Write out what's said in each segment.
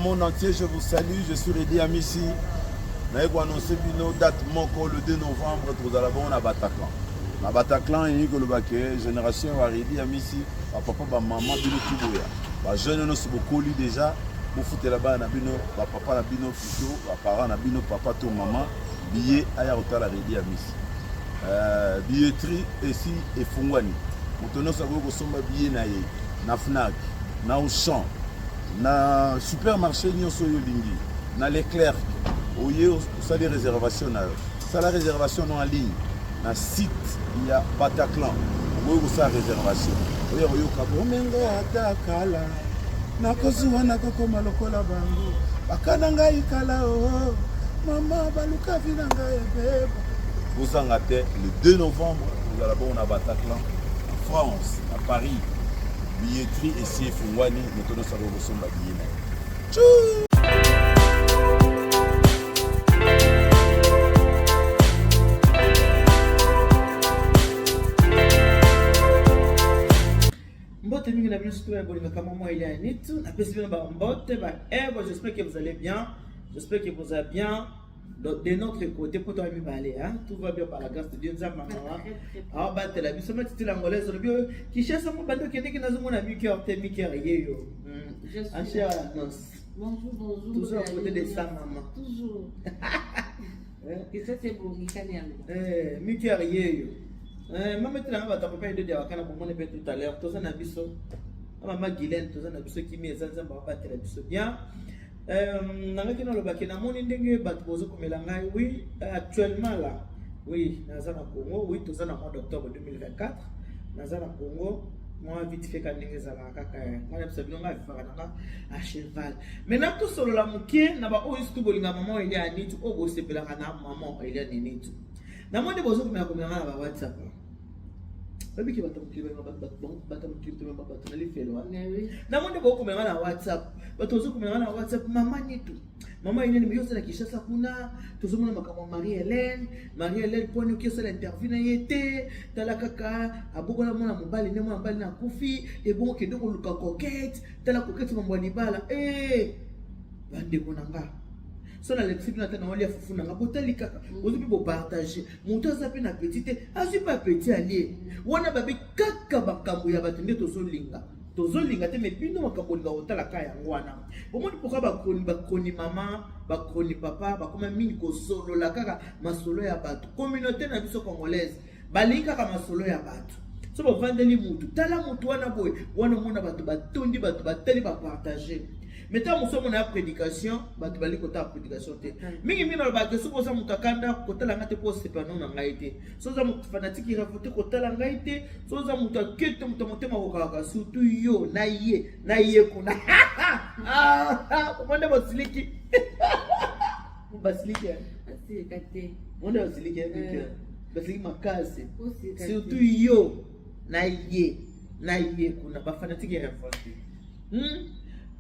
monde entier, je vous salue. Je suis Redi Amissi. Je vais annoncer une date le 2 novembre. Nous allons à Bataclan. À Bataclan, il y a une génération Redi Amissi. Papa, maman, bino tuboya. Jeune nous beaucoup lu déjà. Pour foutre là-bas, papa, bino plutôt, parents, bino papa, tout maman. Billet à Yarota Redi Amissi. Billetterie ici et Fungwani. Nous avons billet na Fnac, na Auchan, na supermarché nyonso yo lingi, na Leclerc. Oye ça des réservations na ça la réservation en ligne na site il y a Bataclan. Oye ça réservation. Oye kabo mengo atakala. Na kozuwa na kokoma lokola bango. Bakana ngai kala oh. Mama baluka vina ngai beba. Vous en le 2 novembre, nous allons à Bataclan, en France, à Paris. Billetterie et si Fungwani, nous tenons à vous sommes habillés. Tchou! J'espère que vous allez bien. J'espère que vous allez bien. Donc, de notre côté, pour toi, hein? Tout va bien par la grâce de Dieu. Nous avons ah, bah, t'es la vie. Sommet, tu l'angolaise, le bio. Qui cherche mon bateau qui est que nous avons un ami qui a été mis qui est yo. Un cher à la noce. Bonjour, bonjour. Toujours à côté de ça, maman. Toujours. Et ça, c'est bon, Mikaniam. Miki a yo. Maman, tu l'as pas papa de Diawakana pour mon épée tout à l'heure. Tous un abisso. Maman Guylaine, tous un abisso qui met Zanzan pour battre l'abisso bien. Oui, actuellement là, oui, dans le Congo, oui, tout ça dans le mois d'octobre 2024, dans le Congo, moi vite fait quand les ala kaka, moi je sais bien on va faire à cheval. Maintenant tout sur la mouké, n'a pas ouvert tout bolinga maman il y a ni tout, au gros c'est pela kana maman il y a ni tout. Dans le mois de bozo comme on a na WhatsApp. Babi qui va t'enculer, va t'enculer, tu vas pas te le faire loin. Na monde beaucoup mais na WhatsApp. Batozo comme na WhatsApp maman ni tout. Maman il est mieux c'est la Kinshasa kuna, tozo mona makamo Marie-Hélène pour nous qui c'est l'interview na yete, tala kaka, abokola mona mobali ne mona mobali na kufi, et bon que donc luka coquette, tala coquette mambo libala. Bande konanga. So na lecture na tana wali fufu na ngabotali kaka ozubi bo partager mutu azape na petite azu pas petit allié wana babi kaka bakambo ya batende tozolinga te mepino makambo linga otala kaya ngwana omoni pourquoi bakoni mama bakoni papa bakoma mingi ko solo la kaka masolo ya bato communauté na biso congolaise balinga kaka masolo ya bato so bo vandeli mutu tala mutu wana boy wana mona bato batondi bato bateli ba partager. Maintenant, nous sommes en prédication, nous allons en prédication. Mais nous avons dit que nous avons dit que c'est pas nous avons été. Nous avons fanatique qui raconte que nous avons été. Nous avons dit que nous avons été surtout yo, naïe, kuna. Comment on siliki? Basiliki. On a basiliki basiliki makasi. Surtout yo, naïe, kuna. Ba fanatique qui raconte.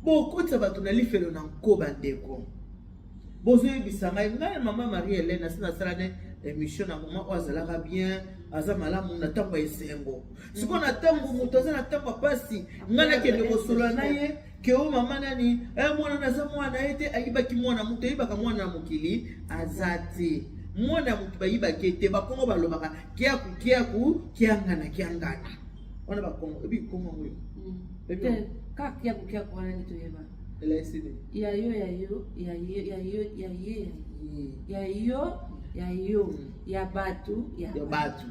Beaucoup de bateaux n'allent faire un enco bandeko. Bozoé bisanga ngai maman Marie-Hélène asina salane émission na moment azalaka bien azamala muna tamba esengo. Siko na tambo mutaza na tamba pasi ngana kende kosola naye ke o mama nani mwana naza mwana ete ayibaki mwana mutu ayibaka mwana mukili azati. Mwana mutu bayiba kete bakongo balobaka kiangana. Wana bakongo ebi kongo ngoyo. Kaki ya kukia kwa nani tu yeba? Elaisini. Ya batu.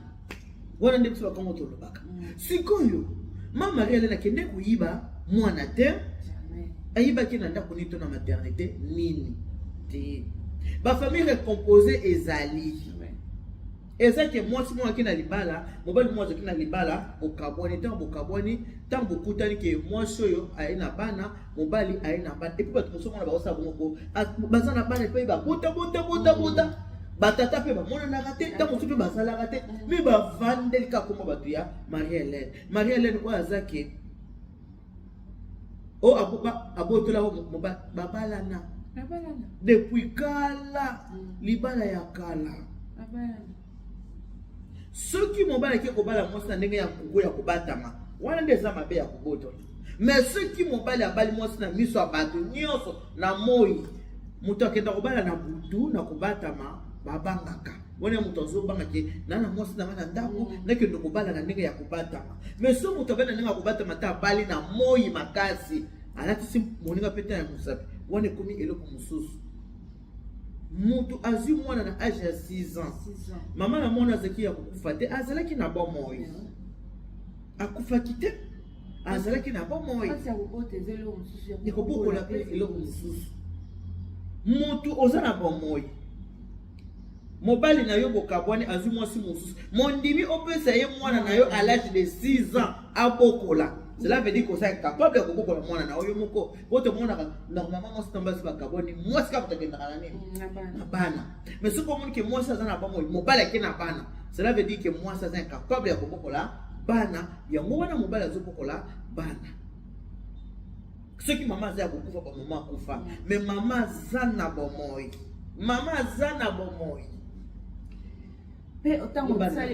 Wana ndipo kwa kongo to lobaka. Sikoyo. Mama Marie-Hélène kende kuyiba mwana te. Ayiba kina ndako nito na maternité nini? Te. Ba famille recomposée ezali. Eza que moi si moi qui na libala, mobali moi qui na libala, bokaboni tant bokutani que moi soyo aina bana, mobali aina bana. Et puis bato moso mona ba osa bongo, bazana bana pe ba buta. Batata pe ba mona na raté, tant moso pe bazala raté, mais ba vandel ka comme bato ya Marie-Hélène. Marie-Hélène ko azake. O abotola mobali babalana. Depuis kala, libala ya kala. Ceux qui m'ont balaké ko bala moi ndenge ya kugo ya kobatama wana ndeza mabe ya kuboto mais ceux qui mobali abali mwasi na miso ya bato nyonso na moi moto akenda kobala na butu na kobatama babangaka wone moto azobanga ke nana mwasi na ngana ndako nakende kobala na ndenge ya kobatama mais so moto abana ndenge ya kobatama ta abali na moi makasi alatisi moninga pete ya mosapi wone komi eloko mosusu mutu azwi mwana na age ya 6 ans mama na mwana azaki ya kokufa te azalaki na bomoi akufaki te azalaki na bomoi ekobokola mpe eloko mosusu mutu oza na bomoi mobali na yo bokabwani azwi mwasi mosusu mondimi opesa ye mwana na yo à l'âge de 6 ans abokola. Cela veut dire que ça est capable de beaucoup de monde na oyo moko wote mona normalement moi c'est mbasi bakaboni moi c'est capable de na bana mais ce comme que moi ça na bamo mobala ke na bana cela veut dire que moi ça est capable de beaucoup la bana ya ngwana mobala zo beaucoup la bana ce qui maman za beaucoup pa maman kufa mais maman zana bomoi mais autant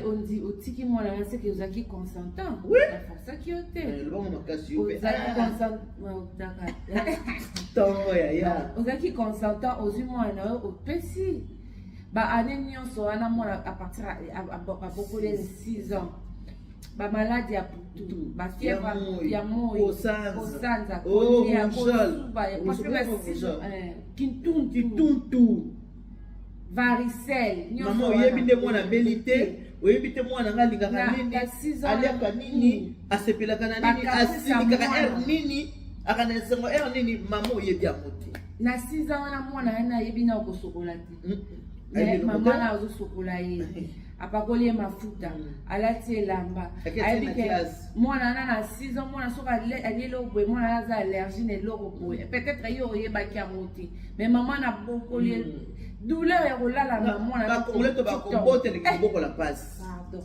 on dit au tiki moi là c'est que vous avez consentant oui pour ça qui était le bon makasi vous avez consentant vous avez consentant aux humains au PC ba année nyonso ana moi à partir à beaucoup de 6 ans ba maladie à tout ba fièvre ya moi au sanza oh ya parce que kintuntu varicelle maman oyebi nde mwana belité oyebi te mwana ngalingaka nini aliaka nini asepelaka na nini asilikaka nini akana esengo nini maman oyebi yango te na 6 ans wana mwana na yebi na kosokola te maman na ozosokola ye apakoli mafuta alati elamba ayebike mwana na 6 ans mwana soka alelo boye mwana aza allergie na eloko boye peut-être yo oyebaki yango te mais maman na bokoli douleur ya kolala na mwana ba koleto ba kobote ni kiboko la passe pardon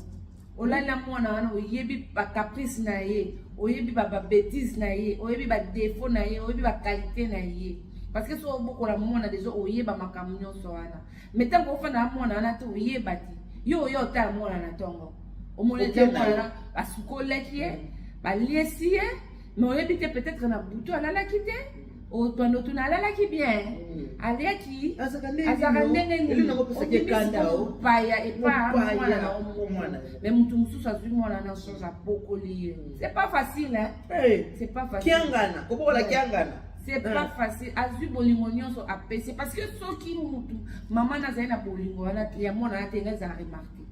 olala mwana wana oyebi ba caprice na ye oyebi ba bêtise na ye oyebi ba défaut na ye oyebi ba qualité na ye parce que so boko la mwana déjà oyeba makambo nyonso wana mais tant ko fana mwana wana to oyeba ti yo ta mwana na tongo omone te mwana asukolaki ye ba liesi ye mais oyebi te peut-être na butu alala kite o tono tunalala ki bien aleki azaka ndenge ni paya et pas mwana mais mutu mususu azwi mwana na change apokoli c'est pas facile hein c'est pas facile kiangana kobola kiangana c'est pas facile azwi bolingo nyonso apesi parce que soki mutu mama nazali na bolingo wana ya mwana na tenga za remarquer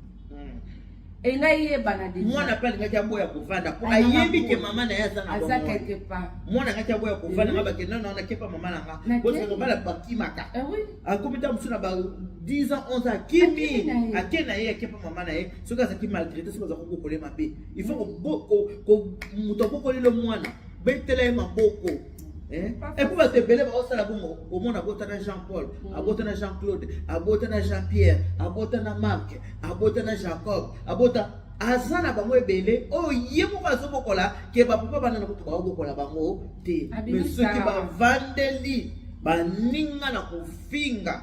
et ngai yebana déjà mwana pale ngaki aboya kuvanda po ayebi ke mama na yaza na bomo quelque part mwana ngaki aboya kuvanda ngaba ke non na kepa mama nanga bosa ko bala bakimaka oui akomita musuna ba 10 ans 11 ans kimi akena ye kepa mama na ye soka za ki maltraiter soka za ko kolema pe il faut ko mutoko lelo mwana betela maboko et puis va te beler ba osala bongo au monde abotana Jean-Paul abotana Jean-Claude abotana Jean-Pierre abotana Marc abotana Jacob abota azana bango ebele o yemo bazo bokola ke ba papa bana na kutuka bokola bango te mais ceux qui ba vandeli baninga na kofinga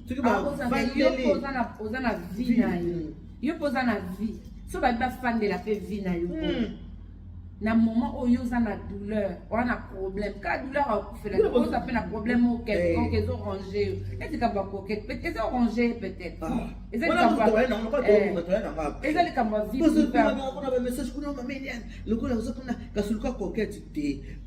ceux qui ba vandeli ozana vie na yo pozana vie so ba fandela pe vie na yo na moment où ils ont la douleur, on a problème. Quand douleur a fait la douleur, ça fait un problème au quelqu'un qu'ils ont rangé. Est-ce qu'ils ont coquette? Peut-être ils ont rangé peut-être. Ils ont les camarades vivre. On a un message pour nous, maman. Le coup là, vous savez que sur le cas coquette,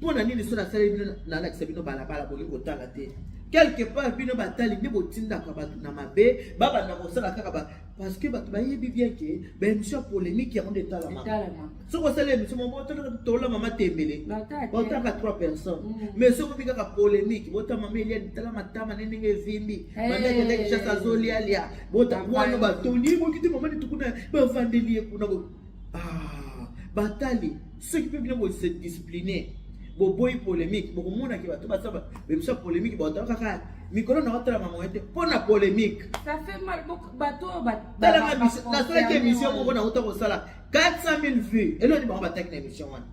pour la nuit sur la salle, na la sabino balabala pour les botar la tête. Quelque part, bino batali ni botinda kabatu na mabe, baba na kosala kaka parce que batu bayebi bien que ben mission polémique ya ndeta la maman. So ko sala mission mo boto tola mama tembele. Bota ka 3 personnes. Mais so ko bika ka polémique, bota mama ile ndela matama nenge vimbi. Banda ke chasa zoli alia. Bota kwano batoni mo kiti mama ni tukuna ba vandeli kuna batali. Ceux qui peuvent bien se discipliner. Boboy polémique, beaucoup monde qui va tout passer, même ça polémique, bon, dans kaka, micro na otra maman était pour la polémique. Ça fait mal beaucoup bateau dans la seule émission on a autant au sala 400 000 vues et là on va attaquer l'émission one.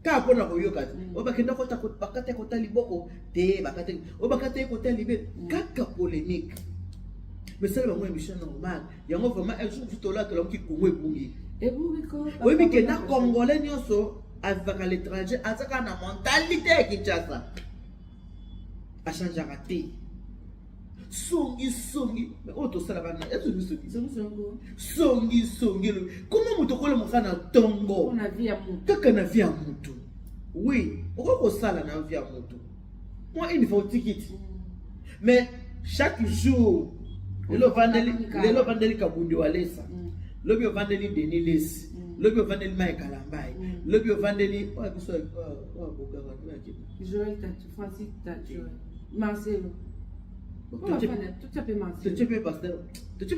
Ka pour la koyoka, o ba kenda kota bakate kota liboko, te bakate, o bakate kota libé, kaka polémique. Mais ça va moi émission normale. Yango vraiment un jour tout là qui Congo ebungi. Ebungi ko. Oui mais que na congolais nyonso avec à l'étranger, à ça na mentalité qui tient ça. A changé à rater. Songi. Mais auto ça la va na. Songi. Comment muto ko le mo na tongo? On a vu à mon. Kaka na vie à mutu. Oui, pourquoi ça la na vie à mutu? Moi il faut ticket. Mais chaque jour, le vandeli kabundi walesa. Le vandeli denilis. Le vandeli mai kalambai. Le vandeli Joël Tatu, Francis Tatu, Marcelo. Tu peux Marcelo. Tu peux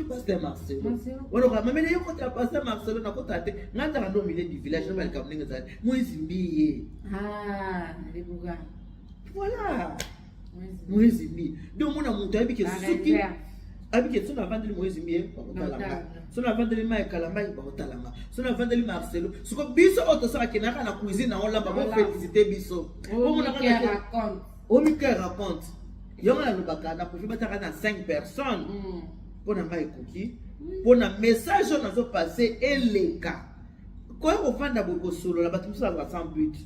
passer Marcelo. Voilà, mais il y a un pasteur Marcelo na kotate. Ngata rando milieu du village na kamlinga za. Moizimbi. Ah, les bougas. Voilà. Moizimbi. Donc mon amour tabi ke suki. Abi ke sona vandeli Moizimbi bakotalanga. Sona vandeli mai kalambai bakotalanga. Sona vandeli Marcelo. Suko biso auto sara kinaka na cuisine na on l'a ba féliciter biso. On raconte. On me raconte. Yon a le bakana pour faire battre 5 personnes. Pour na mai cookie. Pour na message on a passé et les cas. Quand on vend beaucoup solo la bateau ça va sans but.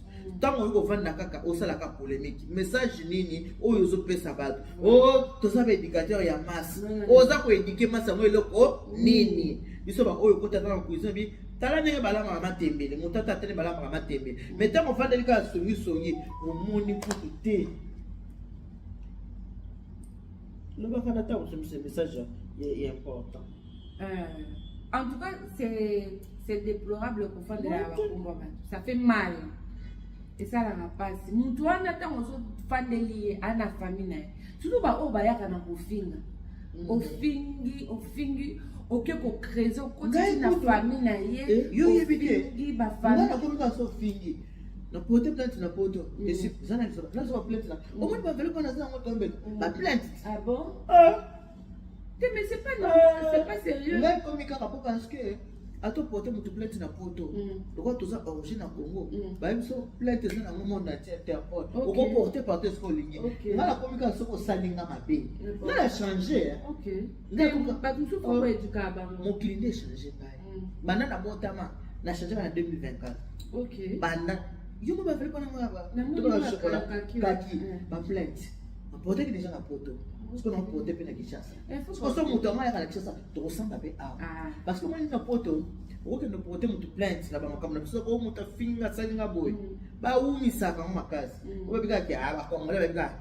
Tant on vend kaka au sala ka polémique. Message nini o yozo pesa bato. Oh to ça va éducateur ya masse. O za ko éduquer masse mo eloko nini. Biso ba oyo kota na cuisine bi tala ndenge bala mama tembele. Mutata tele bala mama tembele. Mais tant on vend les cas songi au moni pour te. Le message est important. En tout cas, c'est déplorable qu'on fasse de la combat. Ça fait mal. Et ça, la passe. Nous, on attend aux autres fans de lier à la famille. Surtout, au Baya, on a au fingi. Au fingi, au que qu'on crée, au côté de la famille. Yo, y est bien. Famille. Na pote plainte na poto et si zana là ça va plainte là au moins pas veut qu'on a ça en tomber la plainte. Ah bon? Mais c'est pas sérieux. Même comme il rapport parce que à toi pote mutu plainte na poto donc tout ça origine na Congo ba même so plainte ça na moment na airport on va porter par tes collègues là la communication au salinga mabe là la changer. OK mais pas tout faut éduquer ba mon client changer pas bana na motama na changer en 2024. OK bana yo mo ba fele kona ngaba to ba chocolat kaki ba plainte on porter déjà na poto parce qu'on a porté pe na Kinshasa parce que so mutu ma ya na Kinshasa to ressemble pe a parce que moi na poto o que no porter mutu plainte na ba makamna biso ko mutu finga salinga boy ba umisa ka makazi o bika ki aba ko ngale bika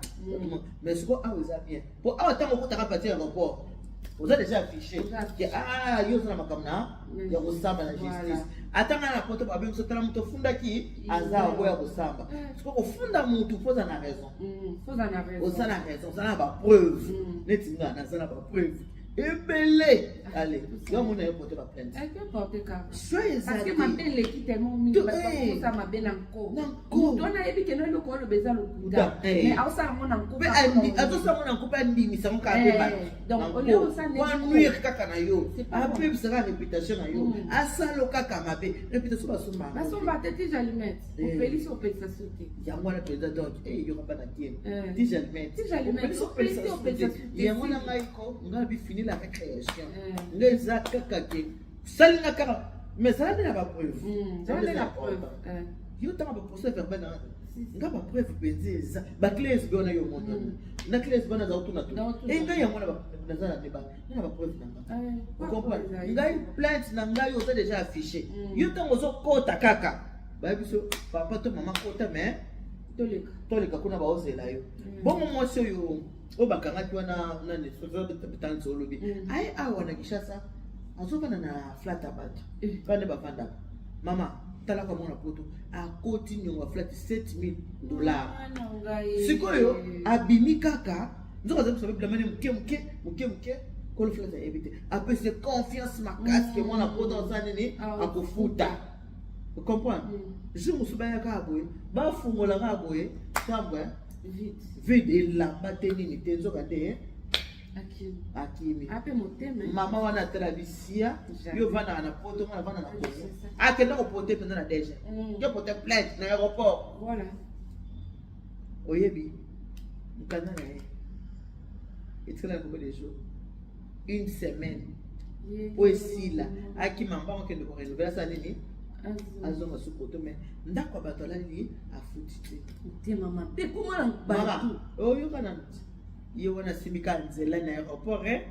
mais ce ko a za bien pour a tango ko ta ka partir aéroport vous avez déjà affiché que yo na makamna ya kusamba na justice atanga na poto ba bien so tala mutu funda ki aza boya kusamba siko ko funda mutu poza na raison oza na raison ça na ba preuve neti ngana ça na ba preuve ebele allez yo mona yo poto ba plainte elle peut porter car soyez parce que ma belle qui tellement mis parce que ça ma belle encore on a ebi que no ko le beza le kuda mais au ça mon encore mais ato ça mon encore pas ndimi ça mon ka ba donc on est ça n'est pas nuire kaka na yo après ça la réputation na yo asalo kaka mabe réputation ba sumba ba sumba tete jalimette on félicite au petit société ya mwana président donc yo ka pas na kien ti jalimette on félicite au petit société ya mwana maiko ngabi fini la récréation les akakake salinga kaka mais ça n'a pas preuve ça n'a pas preuve yo tanga ba procès verbal nga ba preuve benzeza ba clés bona yo moto na clés bona za utuna tu nga ya mwana ba nazala débat na ba preuve nanga vous comprenez nga plainte na nga yo ça déjà affiché yo tango zo kota kaka ba biso papa to mama kota mais toleka kuna ba ozela yo bon moi so yo o bakanga tu na ne so de solo bi ai awa na Kinshasa azobana na flat abat kana ba fanda mama tala kwa mwana poto a koti nyonga flat $7,000 sikoyo abimi kaka nzoka za kusababila mane mke ko le flat ebite après c'est confiance makasi que mwana poto zanini akufuta vous comprenez je me souviens ka boye ba fungola ka boye chambre vide la bateni ni tenzoka te akimi ape motema mama wana tela bisia yo vana na poto wana vana na poto akenda ko pote pena na deja yo pote plainte na aéroport voilà oyebi mukana na etela ko des jours une semaine po esila aki mamba ko kende ko renouveler ça nini azonga sokoto mais ndako ya bato alali afuti te motema mabe komona bato oyokana ye wana simika nzela na aéroport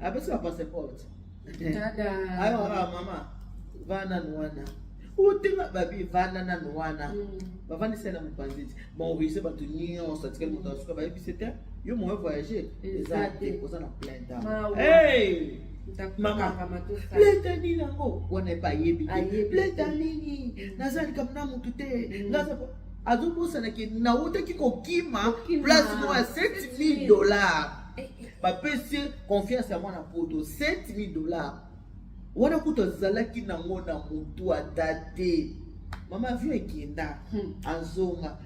apesi bapassport ayo mama vana nwana utinga babi vana na nwana bavandisa na mopanzi ti baorise bato nyonso atikali moto asuka bayebisi te yo moye voyager eza te oza na plein temps mama pleta nini yango wana epa ayebi te pleta nini nazali kam na motu te azobosanaki nautaki kokima place mo ya $7,000 bapesi confiance ya mwana poto $7,000 wana kuta azalaki nango na motu ata te mama avion ekenda azonga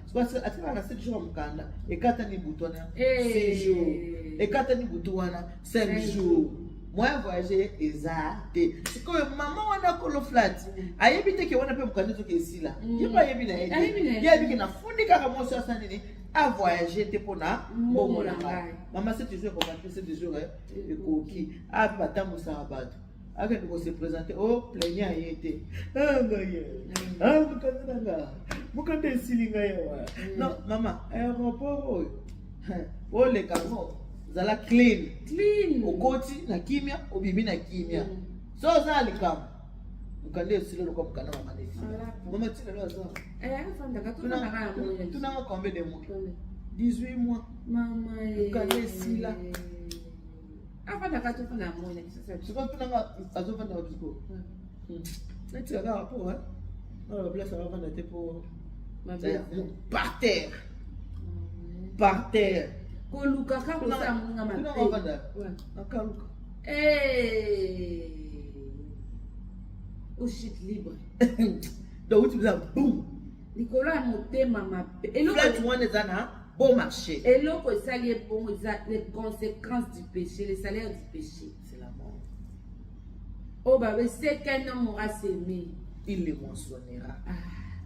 atikala na 7 jours ya mokanda ekatani butu wana 6 jours ekatani butu wana 5 jours moyen voyager eza te sikoyo mama wana kolo flat ayebi te ke wana mpe mokanda ezoki esila ye mpe ayebi na ye te ye ayebiki nafundi kaka mwasi asa nini avoyager te mpona mbongo na ngai mama 7 jours ekomate 7 jours ekoki ape batambusaka bato akende kose présenter plaignant ye te mokanda na nga mokanda esili ngai awa non mama aéroport oyo oleka ngo zala clean okoti na kimia obimi na kimia so oza likambo mokanda esili lokwa mokanda mama nesi mama tina lo aza tunanga combien de mois 18 mois mokanda esila afandaka tofanda moya sikoyo tunanga azofanda basiko netikaka rapport na place avafanda te po par terre koluka kakosa moninga mapevanda nakaluka oshit libre donc uti biza boum likolo ya motema mabe flat wana eza na bon marché eloko esali ebongo eza les conséquences du péché les salaires du péché c'est la mort oh babe c'est qu'un homme aura s'aimer il le mentionnera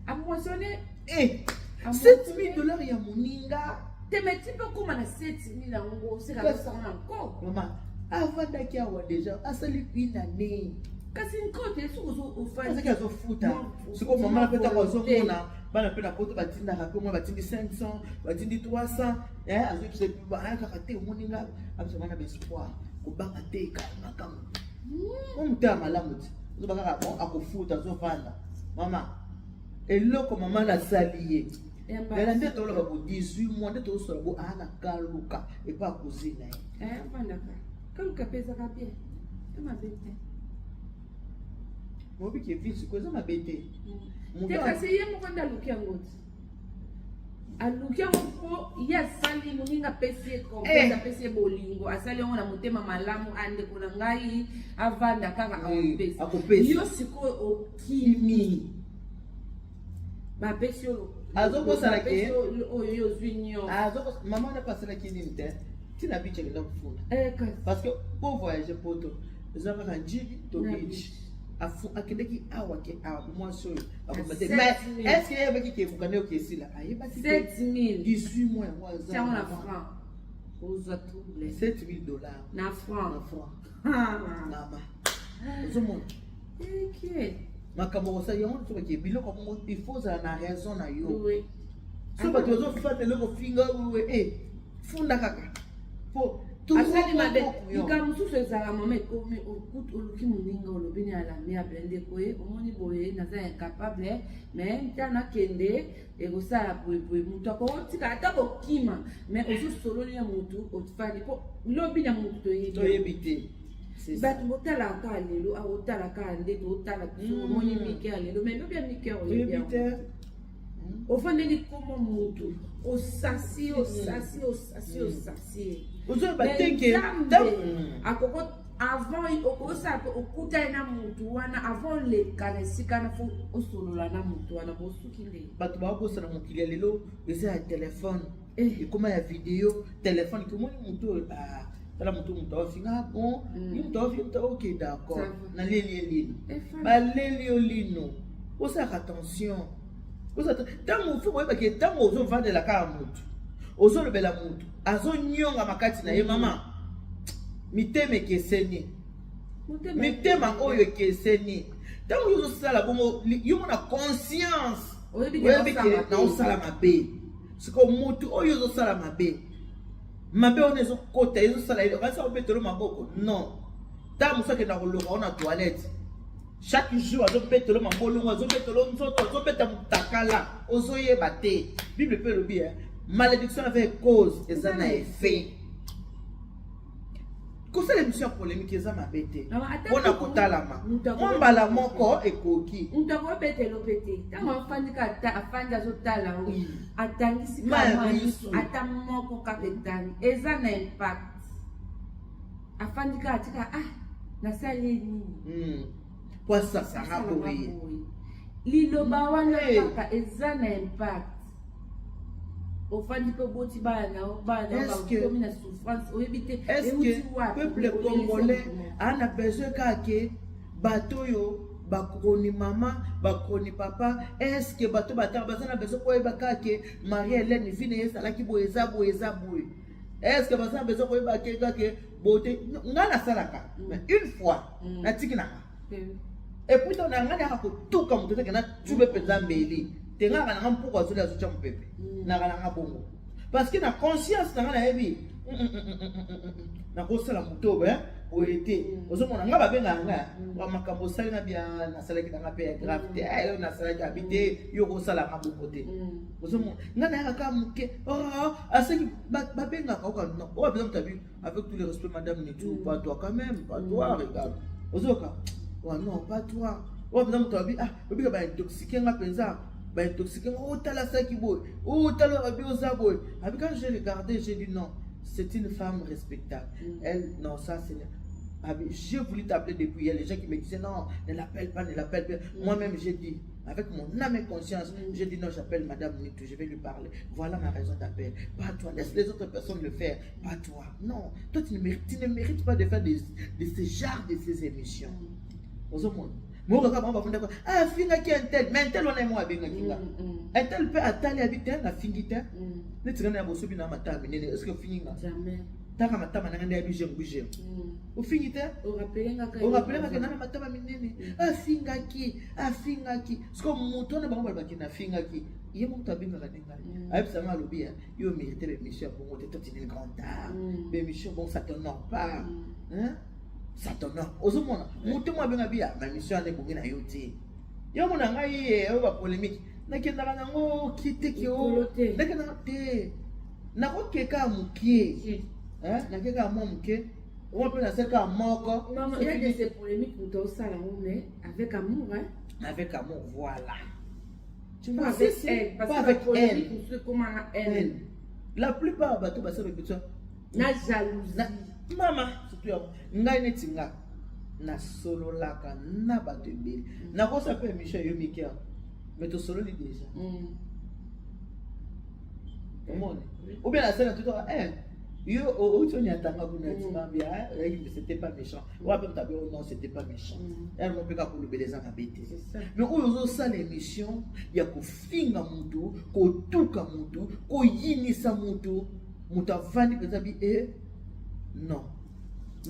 a mentionné $7,000 ya moninga te mais tu peux comment na 7,000 yango c'est la ça encore maman avandaki awa déjà asali une année kasi nkote sokozo ofazaki azofuta sikoyo mama na peta azomona bana mpe na poto batindaka mpe mwa batindi 500 batindi 300 azoyebisa kaka te omoninga abisa bana bespoir kobanga te ekalingaka momutu ya malamu ti ozoba kaka akofuta azovanda mama eloko mama nasali ye ela nde toloba bo 18 mois nde tozosola bo ana kaluka epa akozi na ye kaluka mpe ezaka bien emabe te mobiki evi sikoyo eza mabe te te kasi ye moko nde aluki yango ti aluki yango mpo ye asali moninga apesi ye confiance apesi ye bolingo asali yango na motema malamu andeko na ngai avanda kaka akopesi yo sikoyo okimi bapesi yo azokosalaki oyo ozwi nyonso mama wana pasalaki nini te ntina bichi akenda kofunda parce que po voyage poto eza kaka njili to bichi akendaki awa ke awa mwasi oyo akomate mais est-ce que yebaki ke mokanda oyo kesila ayebaki 7,000 mois yango aza na franc ozwa trouble $7,000 na franc mama ozomona makambo kosala yango tobaki biloko mongo il faut ozala na raison na yo so bato ozofata eloko finga funda kaka po asali mabe likambo mosusu ezalaka mama ekomi oluki moninga olobi ni alamiable ndeko ye omoni boye naza incapable mais ntan nakende ekosala boyeboye motu akotika ata kokima mais ozosololi ya motu ofandi mpo lobi na motu toyebi te bato botalaka lelo aotalaka nde totala omoni mike ya lelo mais lobi ya mike oyebi yango ofandeli koma motu osasi akoko avant okosala mpe okutani na motu wana avant leka na esika na fo osolola na motu wana bosuki nde bato bakosala mokili ya lelo eza ya telefone ekoma ya video telefone komoni motu oyo tala motu awafinga bon ni motu awafinga ok d'accord naleli ye lino baleli yo lino osalaka attention ntango ofi koyebaki ntango ozovandela kaka motu ozolobela motu azonyonga makati na ye mama mitema ekeseni mitema oyo ekeseni tant que vous ça la bongo yo na conscience Oui, oui que na osala mabe c'est comme moto oyo zo sala mabe mabe on ezo kota ezo sala ile va sa betelo maboko non ta musa ke na kolonga on a toilette chaque jour azo betelo mabolo azo betelo nzoto azo beta mutakala ozo yeba te bible peut le dire malédiction avec cause et ça n'a effet. Quand c'est l'émission polémique, ils ont m'abêté. On a kotalama. On va la moko et koki. On t'a répété l'opété. T'as un fan de kata, un fan d'azotala. Attends, si attends moko kapetani. Et ça n'a impact. Un fan de kata, ah, na salé ni. Quoi ça, ça a bourré. Liloba wana kaka, et ça n'a impact. Est-ce que le peuple congolais a besoin que bateau yo bakroni maman bakroni papa? Est-ce que bateau bateau a besoin que Marie-Hélène vine salaki boeza boeza boy? Est-ce que bateau a besoin que beauté ngana salaka? Mais une fois na tikina et puis on a ngana ko tout comme tout que na tube penza mbeli tenga kana pourquoi zo la zo cha mpepe na kana bongo parce que na conscience na yebi na ko sala mutobe o été ozomona nga babenga nga wa makambo sali na bien na sala ki na pe gravité ay na sala ki habité yo ko sala nga bongo te ozomona nga na ka muke aseki babenga ka ko non o besoin tabi avec tout le respect madame Nitou pas toi quand même pas toi regarde ozoka wa non pas toi o besoin tabi obika ba intoxiquer nga penza intoxiqué, oh t'as ça qui boit, oh t'as le rabbi aux abois. Quand j'ai regardé, j'ai dit non, c'est une femme respectable. Elle, non, ça c'est. J'ai voulu t'appeler depuis hier, les gens qui me disaient non, ne l'appelle pas, ne l'appelle pas. Moi-même j'ai dit, avec mon âme et conscience, j'ai dit non, j'appelle Madame Nitou, je vais lui parler. Voilà ma raison d'appel. Pas toi, laisse les autres personnes le faire. Pas toi. Non, toi tu ne mérites pas de faire de ce genre de ces émissions. Aux hommes. Ah, finga qui est un tel, mais un tel on est moi bien kinga. Un tel peut attendre habiter na fingita. Ne tu na boso bina mata minene, est-ce que finga? Jamais. Ta ka mata mananga nda bije. O fingita? O rappeler que na mata minene. Ah finga ki. Ce que muto na bango ba kina finga ki. Ye mo tabinga ka denga. Ay bisa ma lobia, yo mérite les missions pour monter toute une grande dame. Les missions bon ça t'honore pas. Hein? Ça t'honore. Ozomona, muto mo benga bia, ma mission ne kongi na yo te. Yo mona ngai ba polémique. Na kenda na ngo kite ki o. Na kenda te. Na ko keka mukie. Hein? Na keka mo mukie. On peut na seka moko. Maman, il y a des polémiques pour toi ça là, mais avec amour hein. Avec amour, voilà. Tu vois avec elle, parce que avec elle, comment elle. La plupart bateau ba se répétition. Na jalousie. Maman, surtout ngai netinga na solo laka na bato mbili. Na ko sa pe Michel yo Mikia. Mais to solo li déjà. Omone. Ou bien la scène tout yo tu n'y attends pas bien, c'était pas méchant. Ou après tu non, c'était pas méchant. Elle m'a pas pour le baiser en habité. Mais où ils ont ça l'émission, il y a ko finga mutu, ko tuka mutu, ko yinisa mutu, muta vandi pesabi non.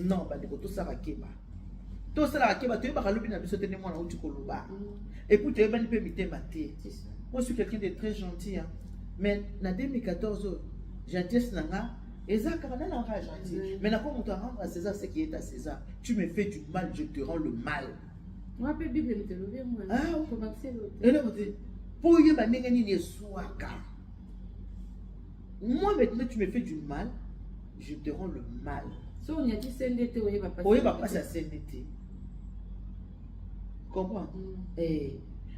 Non, bah tout ça va keba. Tout ça va keba, tu vas pas l'obéir à biso tenir moi na uti koloba. Et puis tu vas pas m'imiter maté. Moi je suis quelqu'un de très gentil hein. Mais en 2014 gentillesse nanga ezaka na nanga gentil. Mais na ko mutu rendre à César ce qui est à César. Tu me fais du mal, je te rends le mal. Moi pe Bible me te lever moi. Ah, faut maxer l'autre. Et là pour y ba ndenge nini eswaka. Moi maintenant tu me fais du mal, je te rends le mal. So on y a dit CNDT, on y va passer. On y va passer à CNDT. Comprends?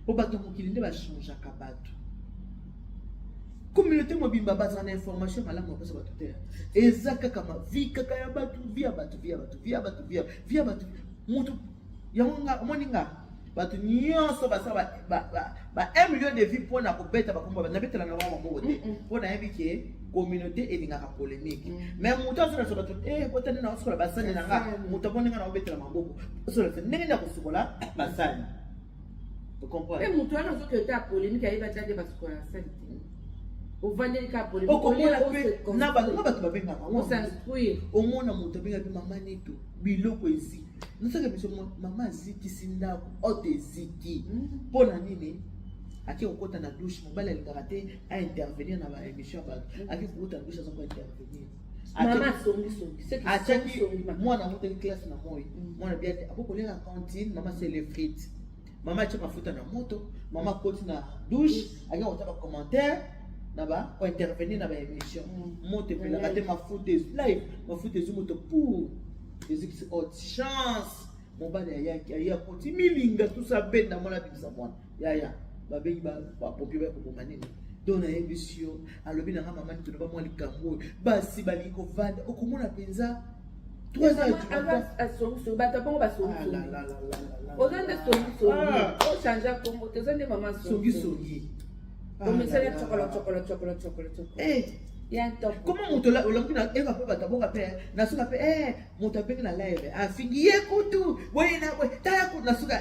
Pour battre mon kilinde va changer à bateau. Communauté mobimba base en information malama on passe bateau terre. Ezaka kama vi kaka ya bateau via bateau. Mutu yanga moninga bateau nyonso basa ba 1 million de vies pour na ko beta ba komba na betela na wa mbo te. Pour na yebike communauté elingaka polémique. Mais mutu azona so bateau potene na osola basane nanga mutu boninga na obetela maboko. Osola ndenge na kosukola basane. Vous comprenez? Mais mutu ana so que ta polémique ayi batade basukola basane. Au Vandeka pour les on s'instruire. Au moins, on a monté bien maman Nitou. Biloko ici. nosaka biso mama azikisi ndako oto eziki mpo na nini ake kokota na douche mobali alingaka te aintervenir na baémission ya bato ake kokota na douche aza kointervenir atiaki mwana amotaki classe na moi mwana bia te akokolela cantine mama c'est les frites mama atia mafuta na moto mama akoti na douche ake kota bacommentaire na baintervenir na baémission moto epelaka te mafuta live mafuta ezwi moto pour ezikisi haute chance mobali ayaki aya koti milinga tusa benda mwana bimisa mwana yaya babengi bapompier bakoboma nini do nayebi si yo alobi nanga mama nitono bamwa likambo oyo basi balingi kovanda okomona mpenza asongiso bato bongo basongisongi oza nde songisongi ochange kombo te oza nde mama songisongi omesali chokola ya top comment moto olambi na eka pe bato bonga pe nasuka pe moto abengi na live afingi ye kutu boye na boye tala kutu nasuka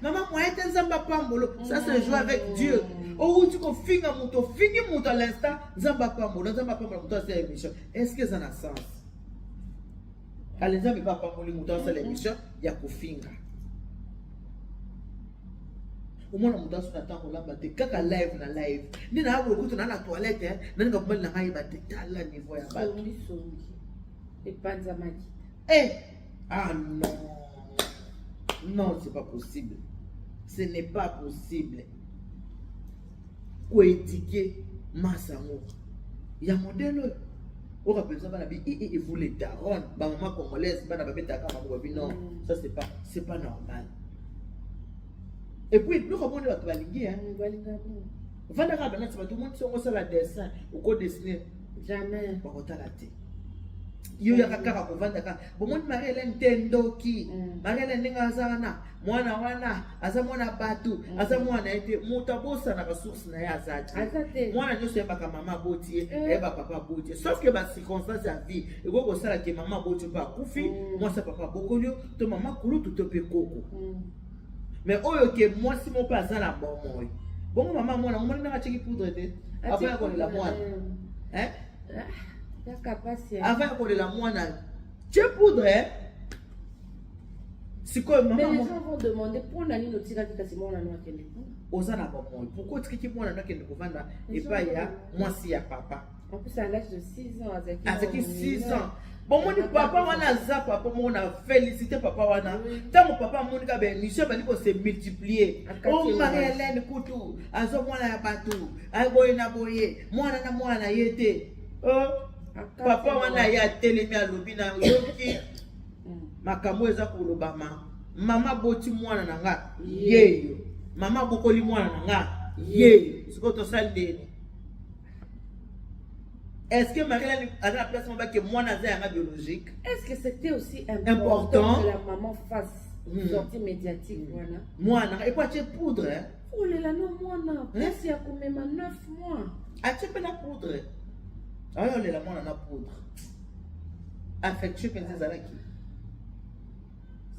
mama mwaye te nzamba pambolo ça c'est jouer avec Dieu outi kofinga moto fingi moto à l'instant nzamba pambolo moto asala émission est-ce que ça na sens alenza meba pamboli moto asala émission ya kofinga omona moto aso na ntango olamba te kaka live na live nde na yabo lokutu na toilette naninga mobali na ngai yeba te tala niveau ya bato ah non c'est pas possible, ce n'est pas possible koétike masango ya modèle oyo kapelisa bana bi il voulait daron bamama congolaise bana babetaka maboko bi non ça c'est pas normal. Et puis nous avons bato balingi vandaka bana ti bato monti songo sala dessin oko dessiner jamais bakotala te yo ya kaka kovandaka bomoni Marie-Hélène tendoki Marie-Hélène ndenge aza wana mwana wana aza mwana batu aza mwana ete moto abosanaka source na ye aza te mwana nyonso yebaka mama boti ye yeba papa boti ye sauf que bacirconstance ya vie ekoki kosala ke mama boti mpe akufi mwasi papa bokoli yo to mama kulutu to mpe koko mais oyo ke mwasi mo mpe aza na bomoi bongo mama mwana omoni ndenge atiaki poudre te apres ya kolela mwana avant ya kolela mwana tie poudre sikoyo mais les gens vont demander mpona nini otikaki kasi mwana no akende oza na bomoi pourquoi otikaki mwana no akende kovanda epai ya mwasi ya papa en plus à l'âge de 6 ans azaki 6 ans bomoni papa wana aza papa mona félicité papa wana ntango papa amoni ka bémission bali kose multiplier o Marie-Hélène kutu azo mwana ya bato boye na boye mwana na mwana na ye te papa wana ye atelemi alobi na yoki makambo eza kolobama mama boti mwana na nga yeyo mama bokoli mwana na nga yeyo sikoyo tosali ndeni. Est-ce que Marie-Hélène a la place que moi n'a biologique? Est-ce que c'était aussi important que la maman fasse une sortie médiatique? Voilà. Moi, et quoi tu es poudre? Oh là là, non, moi, non. Merci à quand même 9 mois. Ah, tu peux la poudre? Ah, on est là, moi, on a poudre. Affectueux, que c'est ça là qui?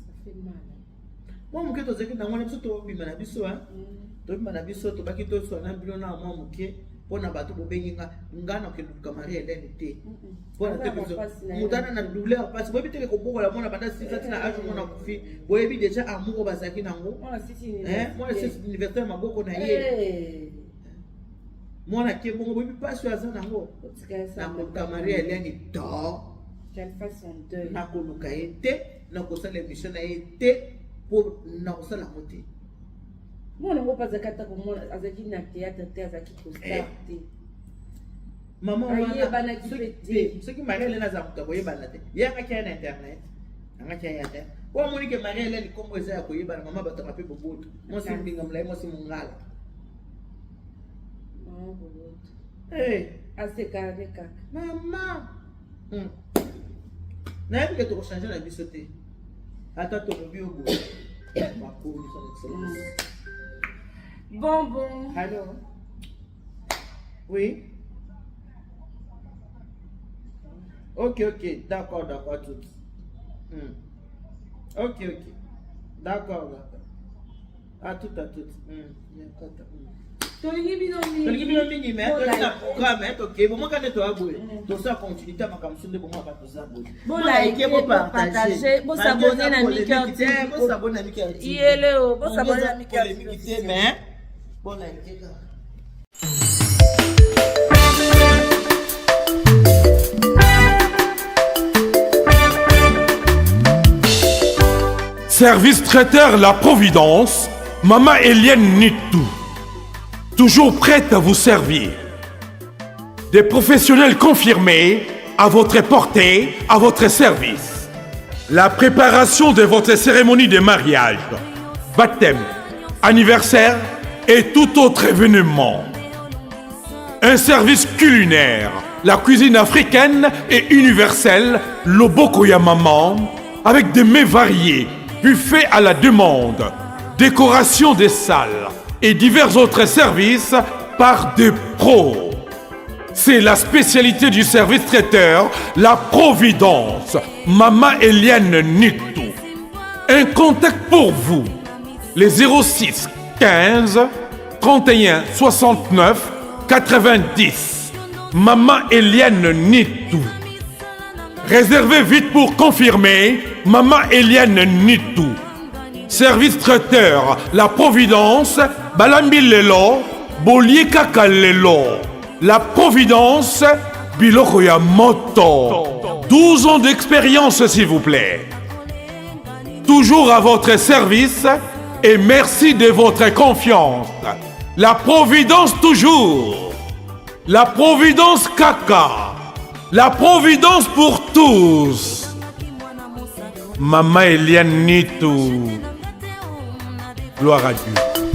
Ça fait mal. Moi, mon gars, tu sais que dans mon épisode, tu as vu Manabiso, hein? Tu as vu Manabiso, tu as vu que tu as vu que moi, mon gars. Pona bato bobenginga ngana ke luka Marie-Hélène te pona te biso mutana na douleur parce boyebi te ko bokola mona banda 6 ans na âge mona kufi boyebi déjà amour bazaki nango mona 6 mona 6 universitaire maboko na ye mona ke bongo boyebi pas sur azana nango na luka Marie-Hélène to qu'elle fasse son deuil na ko luka ete na ko sala émission na ete pour na ko sala moté. Moi, je ne sais pas si je suis théâtre, maman, ce qui Marie-Hélène a dit, il y a internet. Kwa moni ke Marie-Hélène kombo eza ya koyeba mama bato mape boboto mo si mbinga mlai mo si mungala aseka kaka mama na yebi ke to changer na biso te ata to lobi obo makolo son excellence. Bon. Allô? Oui? Ok, d'accord, tout. Ok. D'accord. À tout. tolingi bino mingi tolingi bino mingi mais tolingi na programme toke bomo kande to aboye tosa continuité makambo sunde bomo ka toza boye bo like bo partager bo s'abonner na Micœur TV bo s'abonner na Micœur TV yele o bo s'abonner na Micœur TV mais bo like ka Service traiteur La Providence, Maman Eliane Nitou. Toujours prête à vous servir. Des professionnels confirmés à votre portée, à votre service. La préparation de votre cérémonie de mariage, baptême, anniversaire et tout autre événement. Un service culinaire, la cuisine africaine et universelle, Loboko ya Maman, avec des mets variés, buffet à la demande, décoration des salles et divers autres services par des pros. C'est la spécialité du service traiteur, la Providence, Maman Eliane Nitou. Un contact pour vous, les 06 15 31 69 90. Maman Eliane Nitou. Réservez vite pour confirmer Maman Eliane Nitou. Service traiteur, La Providence, Balambi Lelo, Bolier Kaka Lelo. La Providence, Biloko ya Moto. 12 ans d'expérience s'il vous plaît. Toujours à votre service et merci de votre confiance. La Providence toujours. La Providence Kaka. La Providence pour tous. Maman Eliane Nitou. Gloire à Dieu.